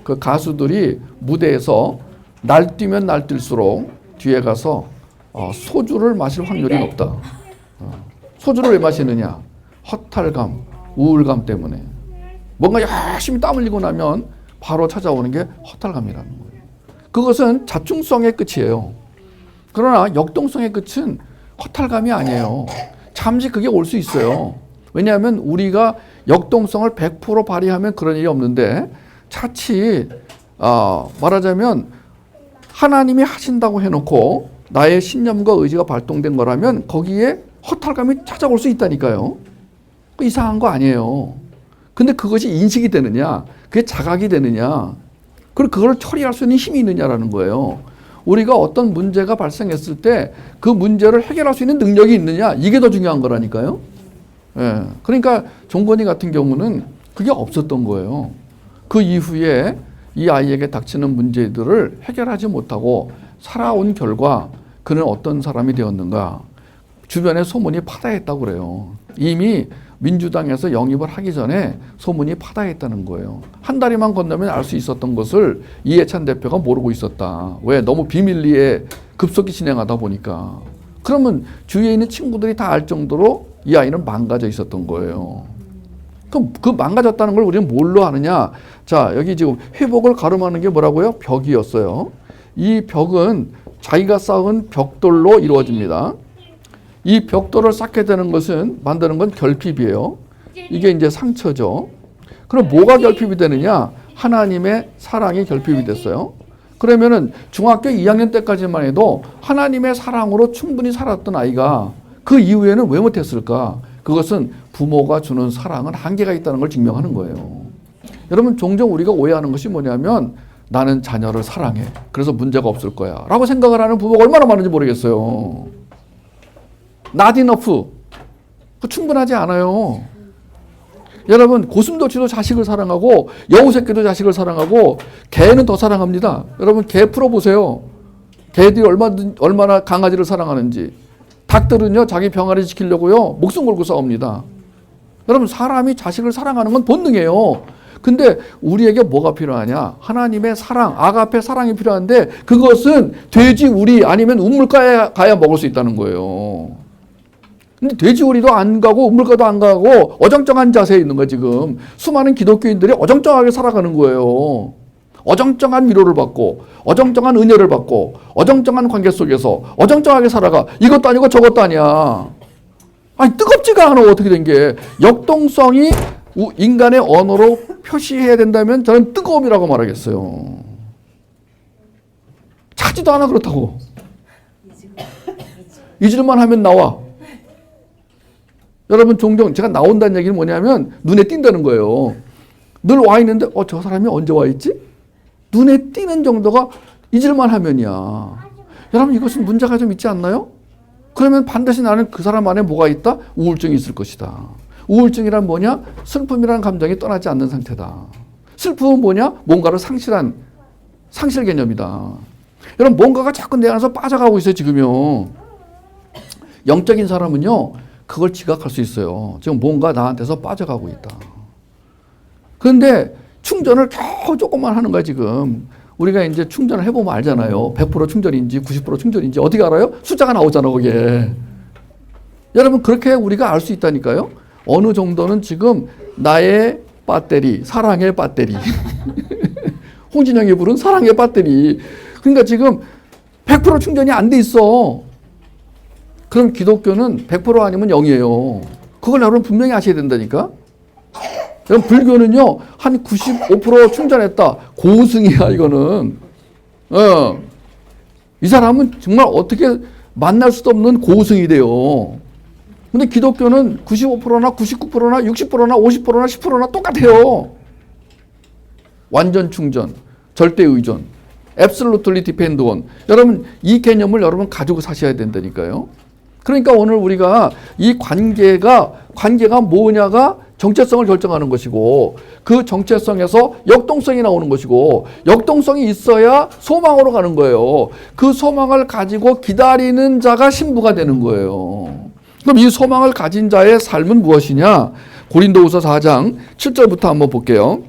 Speaker 2: 그 가수들이 무대에서 날뛰면 날뛸수록 뒤에 가서 소주를 마실 확률이 높다. 소주를 왜 마시느냐? 허탈감, 우울감 때문에. 뭔가 열심히 땀 흘리고 나면 바로 찾아오는 게 허탈감이라는 거예요. 그것은 자충성의 끝이에요. 그러나 역동성의 끝은 허탈감이 아니에요. 잠시 그게 올 수 있어요. 왜냐하면 우리가 역동성을 100% 발휘하면 그런 일이 없는데 자칫 말하자면 하나님이 하신다고 해놓고 나의 신념과 의지가 발동된 거라면 거기에 허탈감이 찾아올 수 있다니까요. 이상한 거 아니에요. 근데 그것이 인식이 되느냐, 그게 자각이 되느냐, 그리고 그걸 처리할 수 있는 힘이 있느냐라는 거예요. 우리가 어떤 문제가 발생했을 때 그 문제를 해결할 수 있는 능력이 있느냐, 이게 더 중요한 거라니까요. 예. 그러니까 종건이 같은 경우는 그게 없었던 거예요. 그 이후에 이 아이에게 닥치는 문제들을 해결하지 못하고 살아온 결과 그는 어떤 사람이 되었는가. 주변에 소문이 파다했다고 그래요. 이미 민주당에서 영입을 하기 전에 소문이 파다했다는 거예요. 한 다리만 건너면 알 수 있었던 것을 이해찬 대표가 모르고 있었다. 왜? 너무 비밀리에 급속히 진행하다 보니까. 그러면 주위에 있는 친구들이 다 알 정도로 이 아이는 망가져 있었던 거예요. 그럼 그 망가졌다는 걸 우리는 뭘로 아느냐? 자, 여기 지금 회복을 가름하는 게 뭐라고요? 벽이었어요. 이 벽은 자기가 쌓은 벽돌로 이루어집니다. 이 벽돌을 쌓게 되는 것은 만드는 건 결핍이에요. 이게 이제 상처죠. 그럼 뭐가 결핍이 되느냐? 하나님의 사랑이 결핍이 됐어요. 그러면은 중학교 2학년 때까지만 해도 하나님의 사랑으로 충분히 살았던 아이가 그 이후에는 왜 못했을까? 그것은 부모가 주는 사랑은 한계가 있다는 걸 증명하는 거예요. 여러분, 종종 우리가 오해하는 것이 뭐냐면 나는 자녀를 사랑해. 그래서 문제가 없을 거야. 라고 생각을 하는 부모가 얼마나 많은지 모르겠어요. not enough. 충분하지 않아요. 여러분, 고슴도치도 자식을 사랑하고 여우새끼도 자식을 사랑하고 개는 더 사랑합니다. 여러분, 개 풀어보세요. 개들이 얼마나 강아지를 사랑하는지. 닭들은요, 자기 병아리 지키려고요, 목숨 걸고 싸웁니다. 여러분, 사람이 자식을 사랑하는 건 본능이에요. 근데 우리에게 뭐가 필요하냐? 하나님의 사랑, 아가페 사랑이 필요한데 그것은 돼지 우리 아니면 우물가에 가야 먹을 수 있다는 거예요. 근데 돼지 우리도 안 가고 우물가도 안 가고 어정쩡한 자세에 있는 거예요, 지금. 수많은 기독교인들이 어정쩡하게 살아가는 거예요. 어정쩡한 위로를 받고 어정쩡한 은혜를 받고 어정쩡한 관계 속에서 어정쩡하게 살아가. 이것도 아니고 저것도 아니야. 아니, 뜨겁지가 않아. 어떻게 된 게. 역동성이 인간의 언어로 표시해야 된다면 저는 뜨거움이라고 말하겠어요. 차지도 않아. 그렇다고. 잊을만 하면 나와. 여러분, 종종 제가 나온다는 얘기는 뭐냐면 눈에 띈다는 거예요. 늘 와 있는데 저 사람이 언제 와 있지? 눈에 띄는 정도가 잊을만 하면이야. 여러분, 이것은 문제가 좀 있지 않나요? 그러면 반드시 나는 그 사람 안에 뭐가 있다? 우울증이 있을 것이다. 우울증이란 뭐냐? 슬픔이라는 감정이 떠나지 않는 상태다. 슬픔은 뭐냐? 뭔가를 상실 개념이다. 여러분, 뭔가가 자꾸 내 안에서 빠져가고 있어요, 지금요. 영적인 사람은요, 그걸 지각할 수 있어요. 지금 뭔가 나한테서 빠져가고 있다. 그런데 충전을 겨우 조금만 하는 거야, 지금. 우리가 이제 충전을 해보면 알잖아요. 100% 충전인지 90% 충전인지 어떻게 알아요? 숫자가 나오잖아, 거기에. 여러분, 그렇게 우리가 알 수 있다니까요. 어느 정도는 지금 나의 배터리, 사랑의 배터리. 홍진영이 부른 사랑의 배터리. 그러니까 지금 100% 충전이 안 돼 있어. 그럼 기독교는 100% 아니면 0이에요. 그걸 여러분 분명히 아셔야 된다니까. 여러분, 불교는요, 한 95% 충전했다. 고승이야, 이거는. 이 사람은 정말 어떻게 만날 수도 없는 고승이 돼요. 근데 기독교는 95%나 99%나 60%나 50%나 10%나 똑같아요. 완전 충전, 절대 의존, absolutely depend on. 여러분, 이 개념을 여러분 가지고 사셔야 된다니까요. 그러니까 오늘 우리가 이 관계가 뭐냐가 정체성을 결정하는 것이고, 그 정체성에서 역동성이 나오는 것이고, 역동성이 있어야 소망으로 가는 거예요. 그 소망을 가지고 기다리는 자가 신부가 되는 거예요. 그럼 이 소망을 가진 자의 삶은 무엇이냐? 고린도후서 4장 7절부터 한번 볼게요.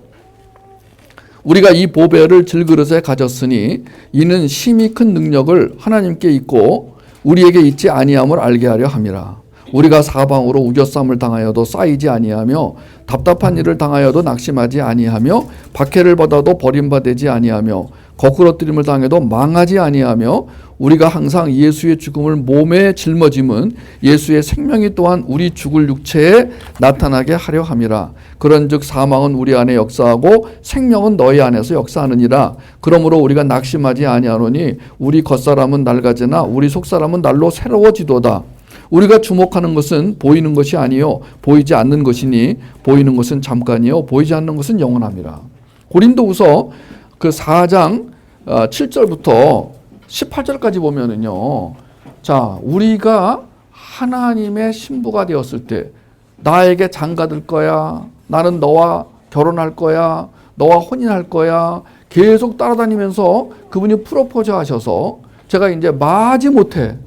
Speaker 2: 우리가 이 보배를 질그릇에 가졌으니 이는 심히 큰 능력을 하나님께 있고 우리에게 있지 아니함을 알게 하려 함이라. 우리가 사방으로 우겨쌈을 당하여도 쌓이지 아니하며 답답한 일을 당하여도 낙심하지 아니하며 박해를 받아도 버림받지 아니하며 거꾸러뜨림을 당해도 망하지 아니하며 우리가 항상 예수의 죽음을 몸에 짊어짐은 예수의 생명이 또한 우리 죽을 육체에 나타나게 하려 함이라. 그런즉 사망은 우리 안에 역사하고 생명은 너희 안에서 역사하느니라. 그러므로 우리가 낙심하지 아니하노니 우리 겉사람은 낡아지나 우리 속사람은 날로 새로워지도다. 우리가 주목하는 것은 보이는 것이 아니요 보이지 않는 것이니 보이는 것은 잠깐이요 보이지 않는 것은 영원함이라. 고린도후서 그 4장 7절부터 18절까지 보면은요. 자, 우리가 하나님의 신부가 되었을 때 나에게 장가들 거야. 나는 너와 결혼할 거야. 너와 혼인할 거야. 계속 따라다니면서 그분이 프로포즈 하셔서 제가 이제 마지못해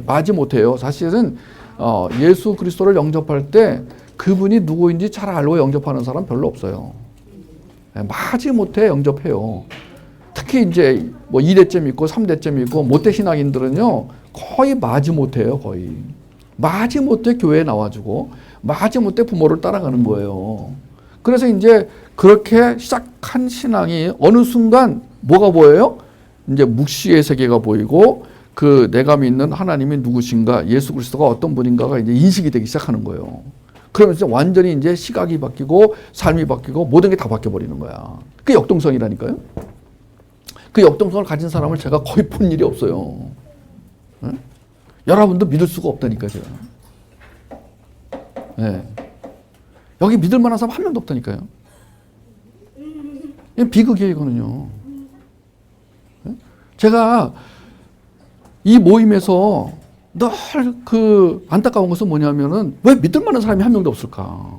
Speaker 2: 마지못해요. 사실은 예수 그리스도를 영접할 때 그분이 누구인지 잘 알고 영접하는 사람 별로 없어요. 마지못해 영접해요. 특히 이제 뭐 2대쯤 있고 3대쯤 있고 모태 신앙인들은요 거의 마지못해요. 거의 마지못해 교회에 나와주고 마지못해 부모를 따라가는 거예요. 그래서 이제 그렇게 시작한 신앙이 어느 순간 뭐가 보여요? 이제 묵시의 세계가 보이고 그 내가 믿는 하나님이 누구신가, 예수 그리스도가 어떤 분인가가 이제 인식이 되기 시작하는 거예요. 그러면서 완전히 이제 시각이 바뀌고 삶이 바뀌고 모든 게 다 바뀌어 버리는 거야. 그게 역동성이라니까요. 그 역동성을 가진 사람을 제가 거의 본 일이 없어요. 응? 여러분도 믿을 수가 없다니까요, 제가. 네. 여기 믿을 만한 사람 한 명도 없다니까요. 이게 비극이에요, 이거는요. 네? 제가 이 모임에서 늘 그 안타까운 것은 뭐냐면은 왜 믿을 만한 사람이 한 명도 없을까?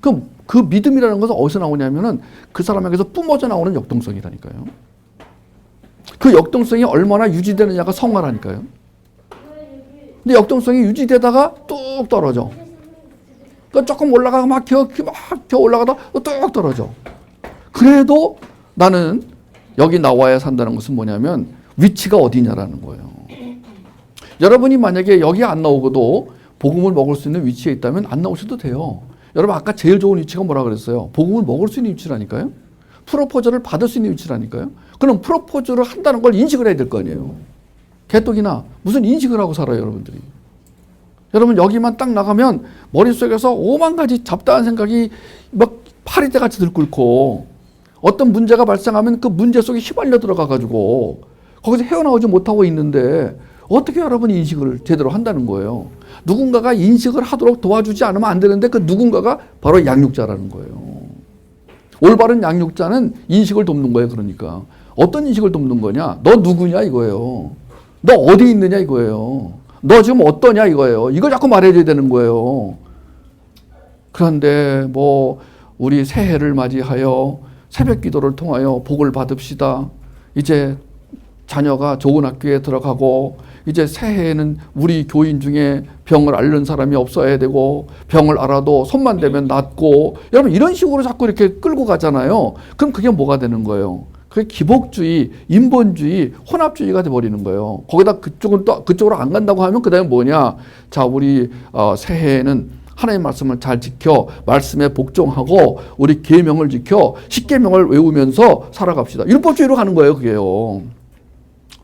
Speaker 2: 그럼 그 믿음이라는 것은 어디서 나오냐면은 그 사람에게서 뿜어져 나오는 역동성이라니까요. 그 역동성이 얼마나 유지되느냐가 성화라니까요. 근데 역동성이 유지되다가 뚝 떨어져. 그러니까 조금 올라가고 막 기어 올라가다 뚝 떨어져. 그래도 나는 여기 나와야 산다는 것은 뭐냐면 위치가 어디냐라는 거예요. 여러분이 만약에 여기 안 나오고도 복음을 먹을 수 있는 위치에 있다면 안 나오셔도 돼요. 여러분 아까 제일 좋은 위치가 뭐라 그랬어요? 복음을 먹을 수 있는 위치라니까요. 프로포즈를 받을 수 있는 위치라니까요. 그럼 프로포즈를 한다는 걸 인식을 해야 될 거 아니에요. 개떡이나 무슨 인식을 하고 살아요, 여러분들이. 여러분 여기만 딱 나가면 머릿속에서 5만 가지 잡다한 생각이 막 파리떼같이 들끓고 어떤 문제가 발생하면 그 문제 속에 휘발려 들어가가지고 거기서 헤어나오지 못하고 있는데 어떻게 여러분이 인식을 제대로 한다는 거예요. 누군가가 인식을 하도록 도와주지 않으면 안 되는데 그 누군가가 바로 양육자라는 거예요. 올바른 양육자는 인식을 돕는 거예요. 그러니까 어떤 인식을 돕는 거냐? 너 누구냐 이거예요. 너 어디 있느냐 이거예요. 너 지금 어떠냐 이거예요. 이걸 자꾸 말해줘야 되는 거예요. 그런데 뭐 우리 새해를 맞이하여 새벽 기도를 통하여 복을 받읍시다. 이제 자녀가 좋은 학교에 들어가고 이제 새해에는 우리 교인 중에 병을 앓는 사람이 없어야 되고 병을 앓아도 손만 대면 낫고 여러분 이런 식으로 자꾸 이렇게 끌고 가잖아요. 그럼 그게 뭐가 되는 거예요? 그게 기복주의, 인본주의, 혼합주의가 돼버리는 거예요. 거기다 그쪽은 또 그쪽으로 안 간다고 하면 그 다음에 뭐냐? 자, 우리 새해에는 하나님의 말씀을 잘 지켜 말씀에 복종하고 우리 계명을 지켜 십계명을 외우면서 살아갑시다. 율법주의로 가는 거예요, 그게요.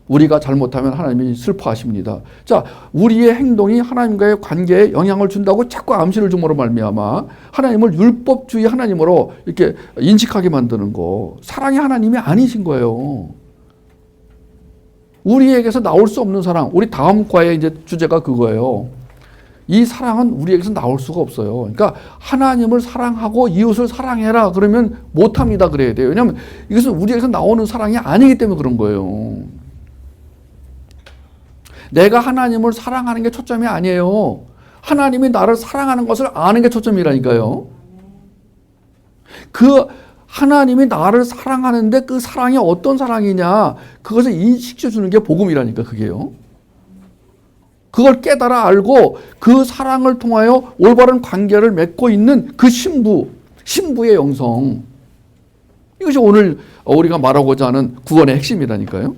Speaker 2: 우리가 잘못하면 하나님이 슬퍼하십니다. 자, 우리의 행동이 하나님과의 관계에 영향을 준다고 자꾸 암시를 줌으로 말미암아 하나님을 율법주의 하나님으로 이렇게 인식하게 만드는 거. 사랑의 하나님이 아니신 거예요. 우리에게서 나올 수 없는 사랑. 우리 다음 과의 이제 주제가 그거예요. 이 사랑은 우리에게서 나올 수가 없어요. 그러니까 하나님을 사랑하고 이웃을 사랑해라 그러면 못합니다 그래야 돼요. 왜냐하면 이것은 우리에게서 나오는 사랑이 아니기 때문에 그런 거예요. 내가 하나님을 사랑하는 게 초점이 아니에요. 하나님이 나를 사랑하는 것을 아는 게 초점이라니까요. 그 하나님이 나를 사랑하는데 그 사랑이 어떤 사랑이냐 그것을 인식해 주는 게 복음이라니까 그게요. 그걸 깨달아 알고 그 사랑을 통하여 올바른 관계를 맺고 있는 그 신부의 영성. 이것이 오늘 우리가 말하고자 하는 구원의 핵심이라니까요.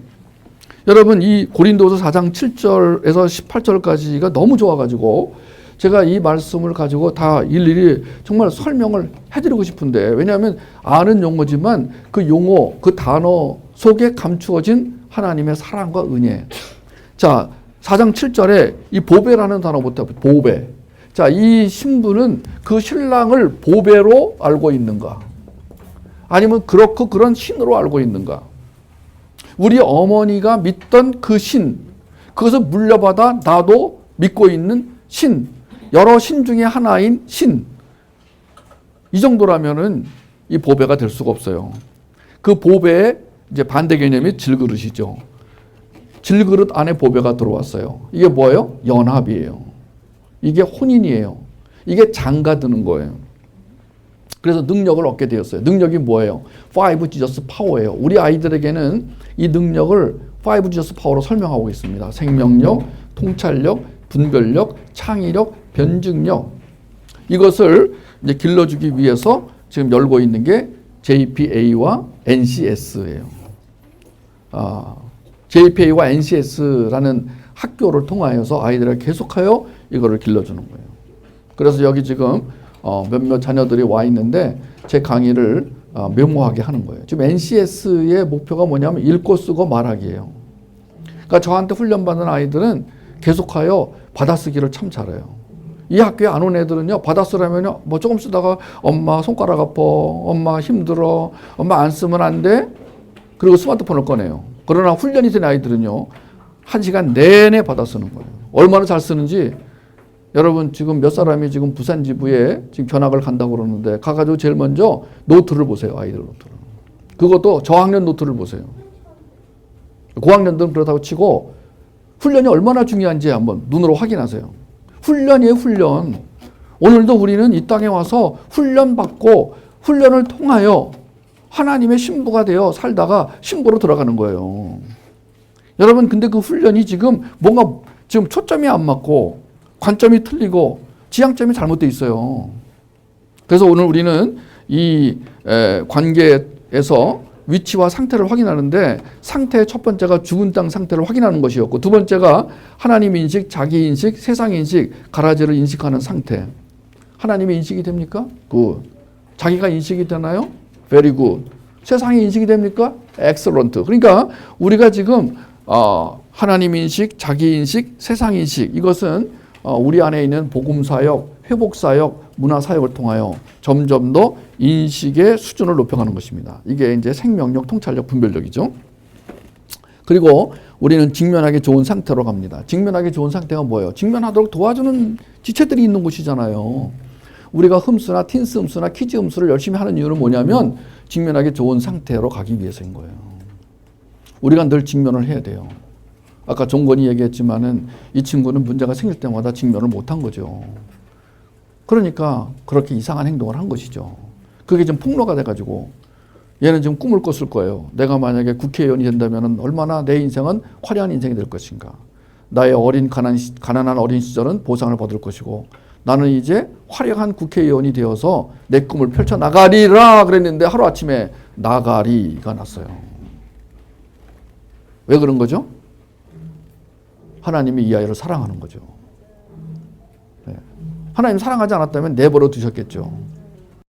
Speaker 2: 여러분 이 고린도서 4장 7절에서 18절까지가 너무 좋아가지고 제가 이 말씀을 가지고 다 일일이 정말 설명을 해드리고 싶은데, 왜냐하면 아는 용어지만 그 용어, 그 단어 속에 감추어진 하나님의 사랑과 은혜. 자, 4장 7절에 이 보배라는 단어부터, 보배. 자, 이 신부는 그 신랑을 보배로 알고 있는가? 아니면 그렇고 그런 신으로 알고 있는가? 우리 어머니가 믿던 그 신, 그것을 물려받아 나도 믿고 있는 신, 여러 신 중에 하나인 신. 이 정도라면은 이 보배가 될 수가 없어요. 그 보배의 이제 반대 개념이 질그릇이죠. 질그릇 안에 보배가 들어왔어요. 이게 뭐예요? 연합이에요. 이게 혼인이에요. 이게 장가드는 거예요. 그래서 능력을 얻게 되었어요. 능력이 뭐예요? 5 Jesus 파워예요. 우리 아이들에게는 이 능력을 5 Jesus 파워로 설명하고 있습니다. 생명력, 통찰력, 분별력, 창의력, 변증력. 이것을 이제 길러주기 위해서 지금 열고 있는 게 JPA와 NCS예요. JPA와 NCS라는 학교를 통하여서 아이들에게 계속하여 이거를 길러주는 거예요. 그래서 여기 지금 몇몇 자녀들이 와 있는데 제 강의를 메모하게 하는 거예요. 지금 NCS의 목표가 뭐냐면 읽고 쓰고 말하기예요. 그러니까 저한테 훈련받는 아이들은 계속하여 받아쓰기를 참 잘해요. 이 학교에 안 온 애들은요, 받아쓰려면요, 뭐 조금 쓰다가 엄마 손가락 아파, 엄마 힘들어, 엄마 안 쓰면 안 돼. 그리고 스마트폰을 꺼내요. 그러나 훈련이 된 아이들은요, 1시간 내내 받아쓰는 거예요. 얼마나 잘 쓰는지. 여러분 지금 몇 사람이 지금 부산 지부에 지금 견학을 간다고 그러는데 가가지고 제일 먼저 노트를 보세요. 아이들 노트를. 그것도 저학년 노트를 보세요. 고학년들은 그렇다고 치고 훈련이 얼마나 중요한지 한번 눈으로 확인하세요. 훈련이에요, 훈련. 오늘도 우리는 이 땅에 와서 훈련받고 훈련을 통하여 하나님의 신부가 되어 살다가 신부로 들어가는 거예요. 여러분 근데 그 훈련이 지금 뭔가 지금 초점이 안 맞고 관점이 틀리고 지향점이 잘못되어 있어요. 그래서 오늘 우리는 이 관계에서 위치와 상태를 확인하는데 상태의 첫 번째가 죽은 땅 상태를 확인하는 것이었고 두 번째가 하나님 인식, 자기 인식, 세상 인식, 가라지를 인식하는 상태. 하나님의 인식이 됩니까? 굿. 자기가 인식이 되나요? Very good. 세상의 인식이 됩니까? Excellent. 그러니까 우리가 지금 하나님 인식, 자기 인식, 세상 인식 이것은 우리 안에 있는 복음사역, 회복사역, 문화사역을 통하여 점점 더 인식의 수준을 높여가는 것입니다. 이게 이제 생명력, 통찰력, 분별력이죠. 그리고 우리는 직면하기 좋은 상태로 갑니다. 직면하기 좋은 상태가 뭐예요? 직면하도록 도와주는 지체들이 있는 곳이잖아요. 우리가 흠수나 틴스 흠수나 키즈 흠수를 열심히 하는 이유는 뭐냐면 직면하기 좋은 상태로 가기 위해서인 거예요. 우리가 늘 직면을 해야 돼요. 아까 종건이 얘기했지만은 이 친구는 문제가 생길 때마다 직면을 못한 거죠. 그러니까 그렇게 이상한 행동을 한 것이죠. 그게 좀 폭로가 돼가지고 얘는 지금 꿈을 꿨을 거예요. 내가 만약에 국회의원이 된다면 얼마나 내 인생은 화려한 인생이 될 것인가. 나의 가난한 어린 시절은 보상을 받을 것이고 나는 이제 화려한 국회의원이 되어서 내 꿈을 펼쳐나가리라 그랬는데 하루아침에 나가리가 났어요. 왜 그런 거죠? 하나님이 이 아이를 사랑하는 거죠. 네. 하나님 사랑하지 않았다면 내버려 두셨겠죠.